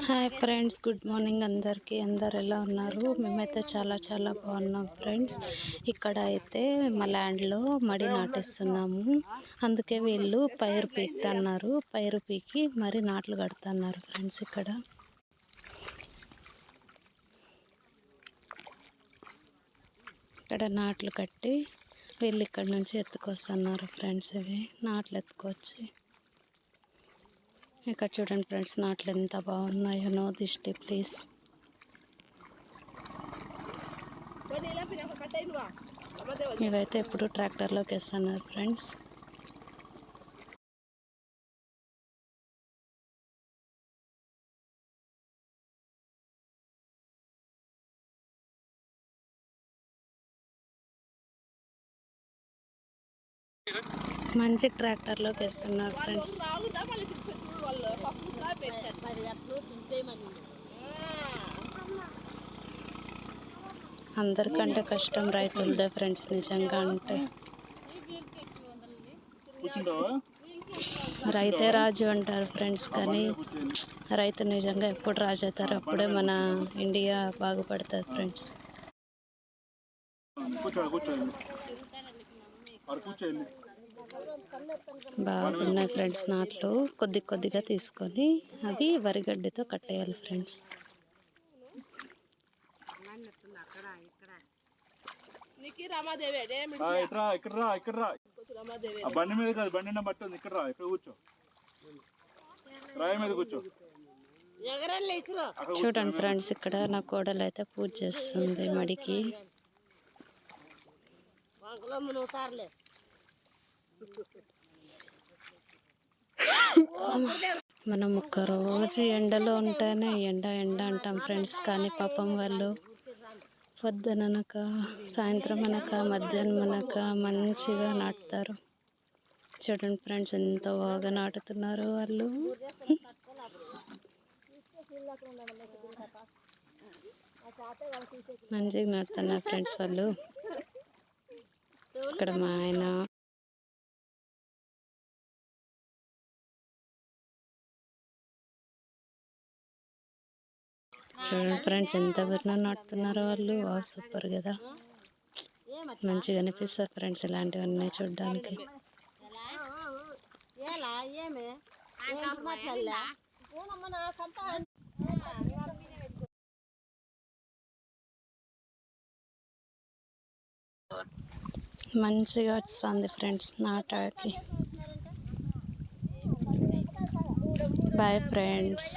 Hi friends, good morning అందరికీ. అందరు ఎలా ఉన్నారు? మేమైతే చాలా చాలా బాగున్నాం ఫ్రెండ్స్. ఇక్కడ అయితే మా ల్యాండ్లో మడి నాటిస్తున్నాము. అందుకే వీళ్ళు పైరు పీకుతున్నారు. పైరు పీకి మరి నాట్లు కడుతున్నారు ఫ్రెండ్స్. ఇక్కడ నాట్లు కట్టి వీళ్ళు ఇక్కడ నుంచి ఎత్తుకొస్తున్నారు ఫ్రెండ్స్. ఇవి నాట్లు ఎత్తుకొచ్చి ఇక్కడ చూడండి ఫ్రెండ్స్, నాట్లు ఎంత బాగున్నాయో. నో దిష్టి ప్లీజ్. ఇవైతే ఇప్పుడు ట్రాక్టర్లోకి వేస్తున్నారు ఫ్రెండ్స్. మంచి ట్రాక్టర్లోకి వేస్తున్నారు ఫ్రెండ్స్. అందరికంటే కష్టం రైతులదే ఫ్రెండ్స్. నిజంగా అంటే రైతే రాజు అంటారు ఫ్రెండ్స్, కానీ రైతు నిజంగా ఎప్పుడు రాజు అవుతారు అప్పుడే మన ఇండియా బాగుపడుతుంది ఫ్రెండ్స్. బాగున్నాయి ఫ్రెండ్స్ నాట్లు. కొద్ది కొద్దిగా తీసుకొని అవి వరిగడ్డితో కట్టేయాలి ఫ్రెండ్స్. బండి మీద కాదు, బండి పట్టుంది. ఇక్కడ రా, ఇక్కడ కూర్చో, రాయి మీద కూర్చో. చూడండి ఫ్రెండ్స్, ఇక్కడ నా కోడలు అయితే పూజ చేస్తుంది మడికి. మనం ఒక్కరోజు ఎండలో ఉంటేనే ఎండ ఎండ అంటాం ఫ్రెండ్స్, కానీ పాపం వాళ్ళు పొద్దుననక, సాయంత్రం అనక, మధ్యాహ్నం అనక మంచిగా నాటుతారు. చూడండి ఫ్రెండ్స్, ఎంత బాగా నాటుతున్నారు వాళ్ళు. మంచిగా నాటుతున్నారు ఫ్రెండ్స్ వాళ్ళు. ఇక్కడ మా ఆయన చూడండి ఫ్రెండ్స్, ఎంత బిర్నా నాటుతున్నారో వాళ్ళు. సూపర్ కదా, మంచిగా అనిపిస్తుంది ఫ్రెండ్స్ ఇలాంటివన్నీ చూడడానికి. మంచిగా వస్తుంది ఫ్రెండ్స్ నాటాకి. Bye friends.